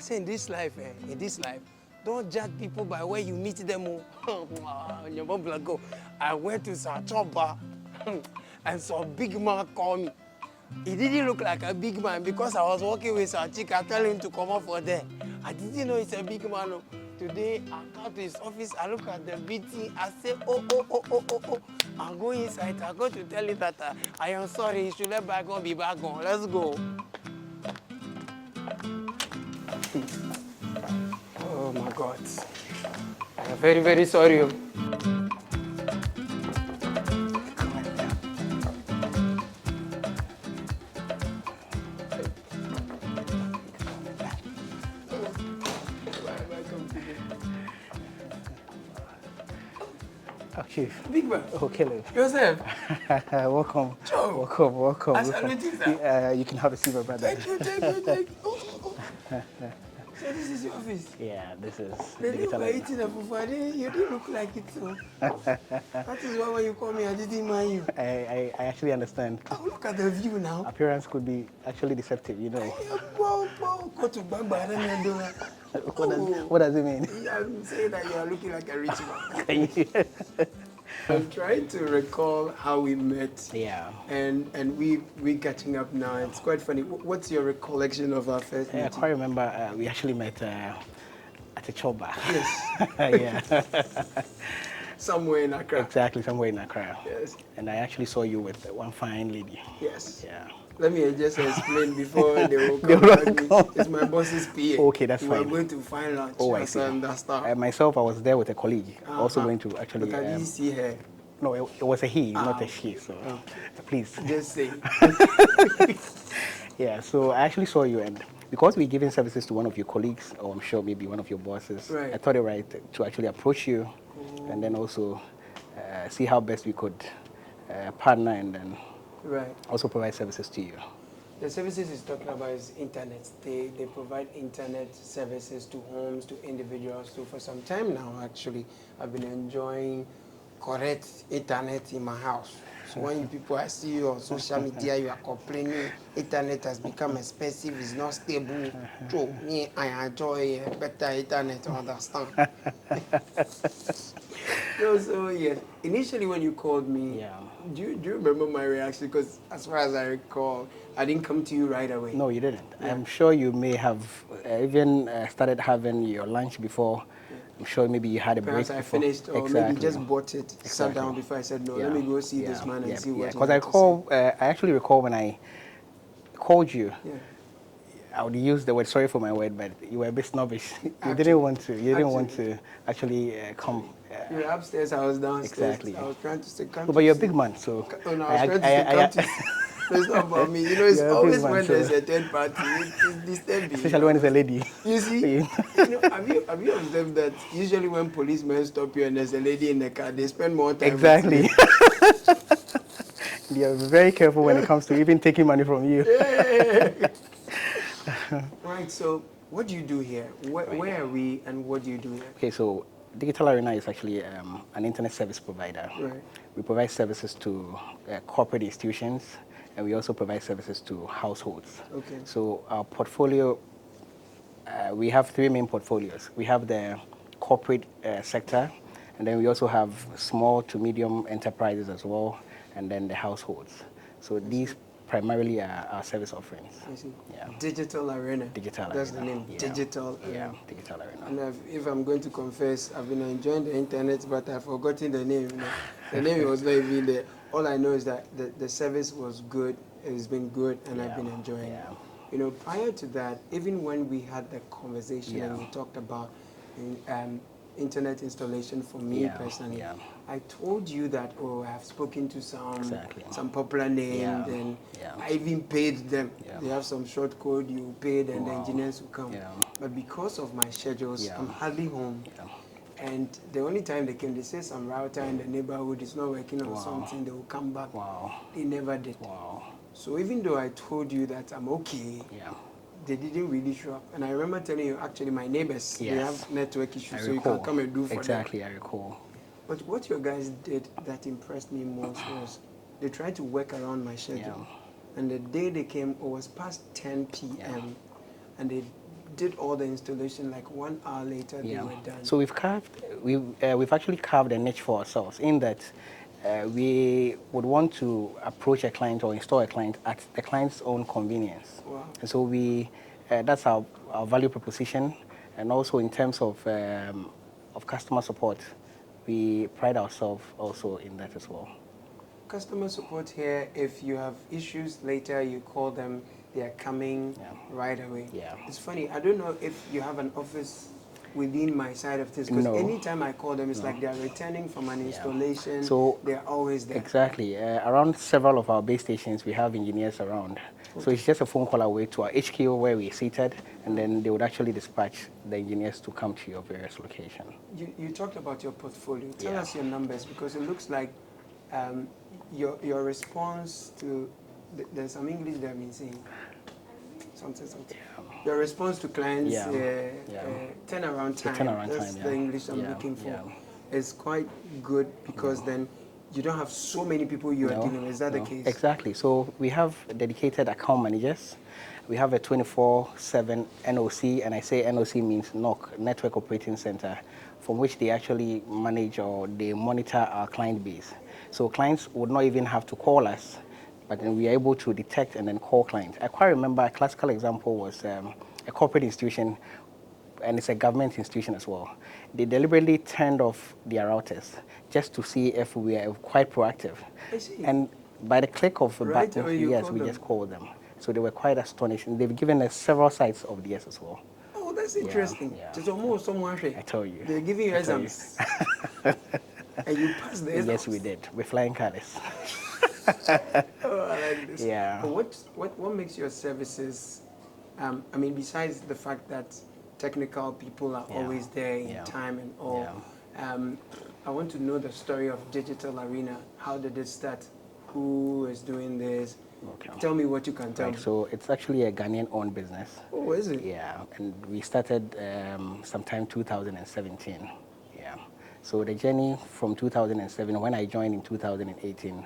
say in this life, don't judge people by where you meet them. I went to Sachoba and saw a big man call me. He didn't look like a big man because I was walking with a chick. I tell him to come up for there. I didn't know it's a big man. Today, I come to his office, I look at the BT, I say, oh. I go inside, I go to tell him that I am sorry, he should let bygone be bygone. Let's go. Oh my God. I'm very, very sorry. Oh, Chief. Big man. Okay, look. Yourself. Welcome. Joe. Welcome. I salute you, sir. You can have a seat, my brother. Thank you. Oh. So this is your office? Yeah, this is. The day we were eating the buffet, you didn't look like it, so. That is why when you call me, I didn't mind you. I actually understand. Oh, look at the view now. Appearance could be actually deceptive, you know. Go to Bagba. What does it mean? I'm saying that you are looking like a rich man. I'm trying to recall how we met. Yeah. And we catching up now. It's quite funny. What's your recollection of our first meeting? I quite remember we actually met at a choba. Yes. Yeah. Somewhere in Accra. Exactly, somewhere in Accra. Yes. And I actually saw you with one fine lady. Yes. Yeah. Let me just explain before they will come back. It's my boss's PA. Okay, that's fine. We are going to find lunch. Oh, I see. Myself, I was there with a colleague, also going to actually... But I didn't see her. No, it was a he, not a she, so please. Just say. Yeah, so I actually saw you, and because we're giving services to one of your colleagues, or I'm sure maybe one of your bosses, right. I thought it right to actually approach you, and then also see how best we could partner and then also provide services to you. The services he's talking about is internet. They provide internet services to homes, to individuals. So for some time now, actually, I've been enjoying correct internet in my house. So when you people I see you on social media, you are complaining internet has become expensive, it's not stable. So me, I enjoy better internet, understand? So yes, initially when you called me, do you remember my reaction? Because as far as I recall, I didn't come to you right away. No, you didn't. Yeah. I'm sure you may have even started having your lunch before. I'm sure maybe you had a break. Perhaps I finished, or maybe just bought it, sat down before I said, no, let me go see this man and see what he has to say. I actually recall when I called you, I would use the word, sorry for my word, but you were a bit snobbish. You didn't want to actually come. You were upstairs, I was downstairs. Exactly. I was trying to say, but you're a big man, so... Oh, no, I was trying to say, it's not about me. You know, it's always when there's a third party, it's disturbing. Especially when it's a lady. You see, have you observed that usually when policemen stop you and there's a lady in the car, they spend more time Exactly. with you. They are very careful when it comes to even taking money from you. Right, so what do you do here? Where are we and what do you do here? Okay, so Digital Arena is actually an internet service provider. Right. We provide services to corporate institutions, and we also provide services to households. Okay. So our portfolio, we have three main portfolios. We have the corporate sector, and then we also have small to medium enterprises as well, and then the households. So these primarily are our service offerings. I see. Yeah. Digital Arena. Digital Arena. That's the name. Yeah. Digital Arena. Yeah, Digital Arena. And if I'm going to confess, I've been enjoying the internet, but I've forgotten the name. You know? The name was not even there. All I know is that the service was good. It's been good, and I've been enjoying it. You know, prior to that, even when we had the conversation and we talked about internet installation for me personally, I told you that, I have spoken to some popular names, and I even paid them. They have some short code, you paid, and the engineers will come. But because of my schedules, I'm hardly home. And the only time they came, they say some router in the neighborhood is not working on something, they will come back. They never did. So even though I told you that I'm okay, they didn't really show up. And I remember telling you, actually, my neighbors, they have network issues, so you can come and do for them. Exactly, I recall. But what your guys did that impressed me most was they tried to work around my schedule. And the day they came, it was past 10 p.m. And they did all the installation, like 1 hour later they were done. So we've actually carved a niche for ourselves in that we would want to approach a client or install a client at the client's own convenience. Wow. And so that's our value proposition, and also in terms of customer support, we pride ourselves also in that as well. Customer support here, if you have issues later, you call them, they are coming right away. Yeah. It's funny, I don't know if you have an office within my side of this, because anytime I call them, it's like they are returning from an installation, so they're always there. Exactly. Around several of our base stations, we have engineers around. So it's just a phone call away to our HQ where we're seated, and then they would actually dispatch the engineers to come to your various locations. You talked about your portfolio. Tell us your numbers, because it looks like your response to, there's some English that I've been saying, something. Your response to clients, turnaround time, that's the English I'm looking for, is quite good, because then you don't have so many people you are dealing with. Is that the case? Exactly. So we have dedicated account managers. We have a 24/7 NOC, and I say NOC means NOC, Network Operating Center, from which they actually manage or they monitor our client base. So clients would not even have to call us, but then we are able to detect and then call clients. I quite remember a classical example was a corporate institution, and it's a government institution as well. They deliberately turned off their routers just to see if we are quite proactive. And by the click of a button, we just called them. So they were quite astonished, and they've given us several sites of theirs as well. Oh, that's interesting. It's almost someone. I tell you. They're giving you exams. And you passed the exams? Yes, we did. We're flying colors. Oh, I like this. Yeah. But what makes your services, I mean, besides the fact that technical people are always there in time and all, I want to know the story of Digital Arena. How did it start? Who is doing this? Okay. Tell me what you can tell me. So it's actually a Ghanaian-owned business. Oh, is it? Yeah, and we started sometime 2017. Yeah. So the journey from 2007, when I joined in 2018,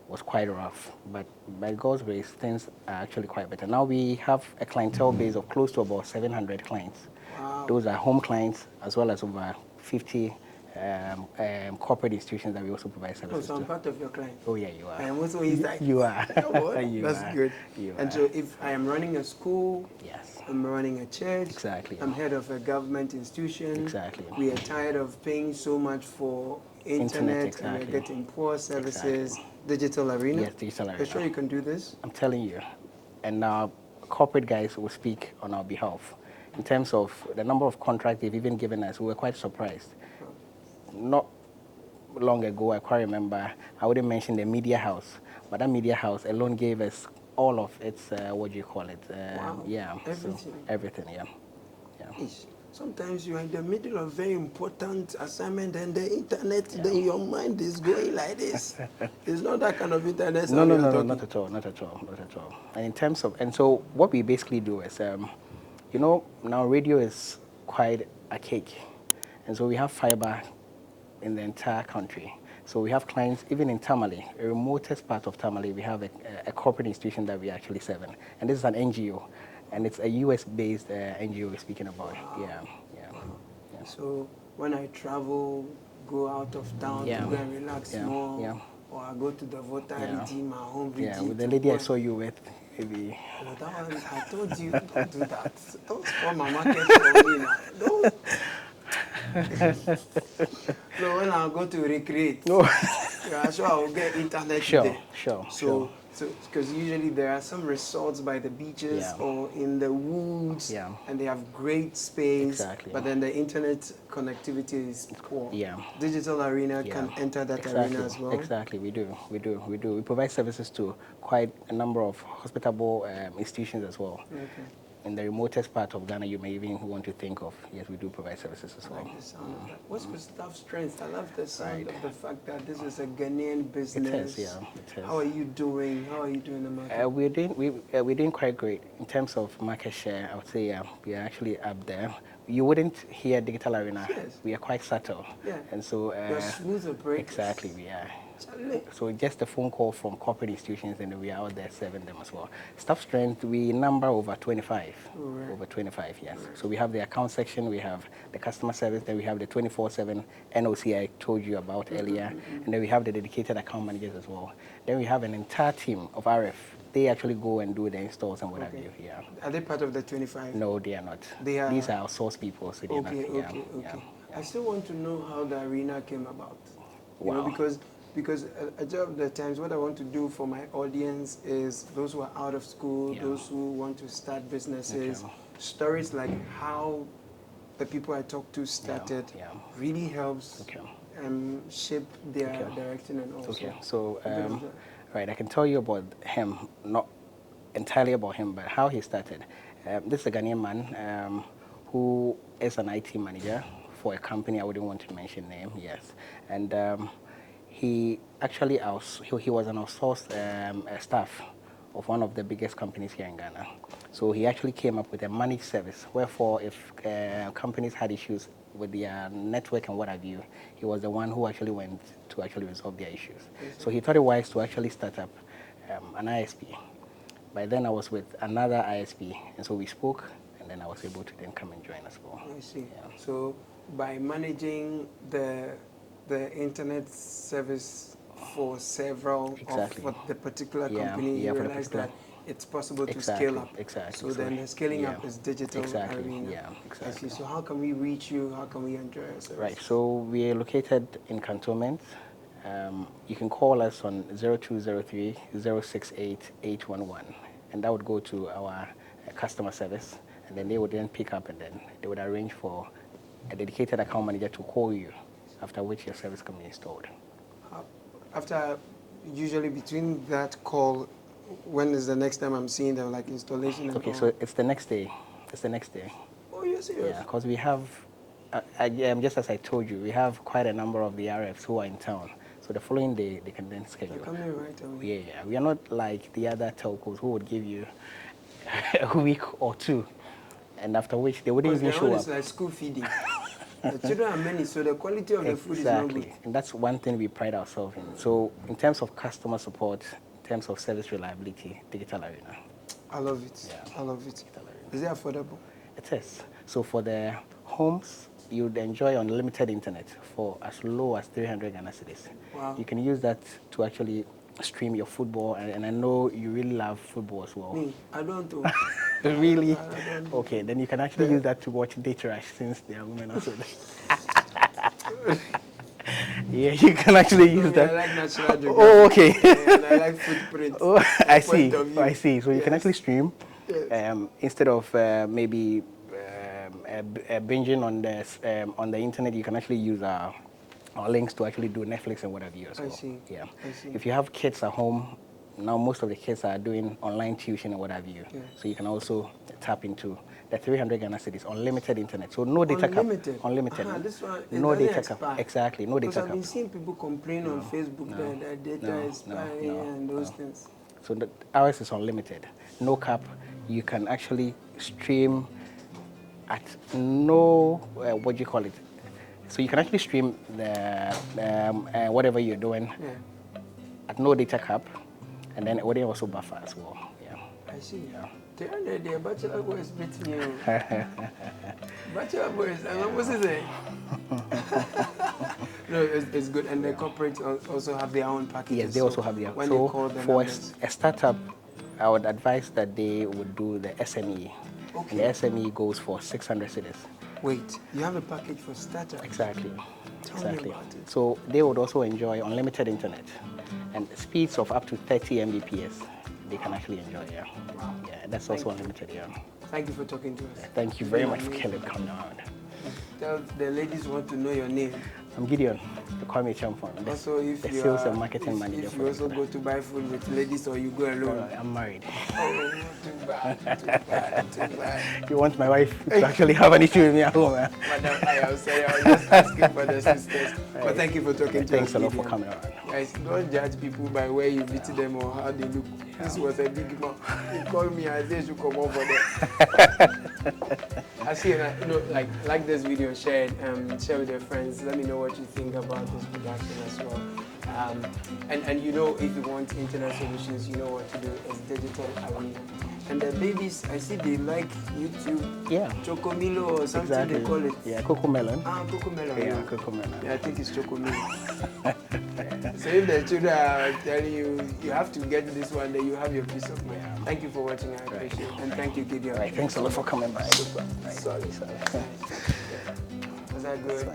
was quite rough. But by God's grace, things are actually quite better. Now we have a clientele base of close to about 700 clients. Wow. Those are home clients, as well as over 50 corporate institutions that we also provide services to. So I'm part of your client. Oh yeah, you are. I am also inside. You are. That's good. And so if I am running a school, I'm running a church, I'm head of a government institution, we are tired of paying so much for internet and we're getting poor services, Digital Arena. Yes, Digital Arena. Are you sure you can do this? I'm telling you. And our corporate guys will speak on our behalf. In terms of the number of contracts they've even given us, we were quite surprised. Not long ago, I quite remember, I wouldn't mention the media house, but that media house alone gave us all of its, what do you call it? Wow. Yeah. Everything. So everything, yeah. Sometimes you're in the middle of very important assignment and the internet, then your mind is going like this. It's not that kind of internet. No, not at all. And in terms of, and so what we basically do is, you know, now radio is quite archaic. And so we have fiber in the entire country. So we have clients, even in Tamale, a remotest part of Tamale, we have a corporate institution that we actually serve in. And this is an NGO, and it's a US-based NGO we're speaking about. Wow. Yeah. So when I travel, go out of town to go and relax more, or I go to the Rhotivmedia, my home region. Yeah, with the lady I saw you with, maybe. Oh, that one, I told you, don't do that. Don't spoil my market for me now. Don't. So when I go to recreate, I'm sure I will get internet there. Sure. So because usually there are some resorts by the beaches or in the woods, and they have great space, but then the internet connectivity is poor. Digital Arena can enter that arena as well. Exactly, we do. We provide services to quite a number of hospitable institutions as well. Okay. In the remotest part of Ghana, you may even want to think of, yes, we do provide services as well. I like the sound of that. What's your staff strength? I love the sound of the fact that this is a Ghanaian business. It is. How are you doing? How are you doing the market? We're doing quite great. In terms of market share, I would say we are actually up there. You wouldn't hear Digital Arena. Yes. We are quite subtle. Yeah. And so... You're smooth operator. Exactly, we are. So just a phone call from corporate institutions, and we are out there serving them as well. Staff strength, we number over 25. Right. Over 25, yes. Right. So we have the account section, we have the customer service, then we have the 24/7 NOC I told you about earlier, and then we have the dedicated account managers as well. Then we have an entire team of RF. They actually go and do the installs and what have you. Yeah. Are they part of the 25? No, they are not. They are. These are outsourced people, so they're not. Yeah. I still want to know how the arena came about. You know, because a lot of the times what I want to do for my audience is those who are out of school, those who want to start businesses, stories like how the people I talk to started really helps shape their direction and also. Okay, so right, I can tell you about him, not entirely about him, but how he started. This is a Ghanaian man who is an IT manager for a company. I wouldn't want to mention name, yes, and he actually he was an outsourced staff of one of the biggest companies here in Ghana. So he actually came up with a managed service, wherefore if companies had issues with their network and what have you, he was the one who actually went to actually resolve their issues. So he thought it wise to actually start up an ISP. By then I was with another ISP, and so we spoke, and then I was able to then come and join as well. I see. Yeah. So by managing the internet service for several of the particular company, you realize that it's possible to scale up. So then the scaling up is digital arena. Yeah, exactly. I see. So how can we reach you? How can we enjoy our service? Right. So we are located in Cantonment. You can call us on 0203 068 811, and that would go to our customer service, and then they would then pick up, and then they would arrange for a dedicated account manager to call you, after which your service can be installed. After, usually between that call, when is the next time I'm seeing them, like installation? Okay, so it's the next day. It's the next day. Oh, you're serious? Yeah, because we have, just as I told you, we have quite a number of the RFs who are in town. So the following day, they can then schedule. They're coming right away. Yeah, we are not like the other telcos who would give you a week or two, and after which they wouldn't even show up. It's like school feeding. The children are many, so the quality of the food is not good. Exactly, and that's one thing we pride ourselves in. So in terms of customer support, in terms of service reliability, digital arena. I love it. Yeah. I love it. Is it affordable? It is. So for the homes, you'd enjoy unlimited internet for as low as 300 Ghana cedis. Wow. You can use that to actually stream your football, and I know you really love football as well. Me, I don't do. Really? I don't. Okay, then you can actually use that to watch Date Rush, since they are women also. Yeah, you can actually use that. I like National Geographic. Oh, okay. And I like footprints. Oh, I see. I see. So you can actually stream instead of maybe binging on the internet. You can actually use our links to actually do Netflix and whatever you as well. I see. Yeah. I see. If you have kids at home, now most of the kids are doing online tuition and what have you. Yeah. So you can also tap into the 300 Ghana cedis, unlimited internet. So no data cap. Unlimited. This one, no data cap. Exactly, no data cap. Because I've been seeing people complain on Facebook that their data is expiring and those things. So ours is unlimited, no cap. You can actually stream at no, what do you call it? So you can actually stream the whatever you're doing at no data cap, and then it also buffer as well. Yeah. I see. Yeah. The bachelor boys beat me. Bachelor boys, and what is it? No, it's good, and the corporates also have their own packages. Yes, they also have their own. So for a startup, I would advise that they would do the SME. Okay. And the SME goes for 600 cedis. Wait, you have a package for startups? Exactly. Tell me about it. So they would also enjoy unlimited internet and speeds of up to 30 Mbps. They can actually enjoy, yeah. Wow. Yeah, that's also unlimited, yeah. Thank you for talking to us. Thank you very much for coming on. Tell the ladies want to know your name. I'm Gideon Kwame Acheampong. Also, if the you sales and marketing manager. If you also go to buy food with ladies or you go alone. I'm married. Oh, too bad. You want my wife to actually have an issue with me at home, man? Madam, I was just asking for the sisters. But thank you for talking to us. Thanks a lot for coming on. Guys, don't judge people by where you meet them or how they look. This was a big man. He called me and said you should come over there. I see, like this video, share with your friends. Let me know what you think about this production as well. And you know, if you want internet solutions, you know what to do. It's digital arena. And the babies, I see they like YouTube. Yeah. Chocomilo or something Exactly. they call it. Yeah, cocoa melon. Cocoa melon. Yeah, cocoa melon. Yeah, I think it's Chocomilo. So if the children are telling you, you have to get this one, then you have your peace of mind. Yeah. Thank you for watching. I appreciate it. And thank you, Gideon. Right, thanks a lot for coming by. Super. Sorry. Was that good?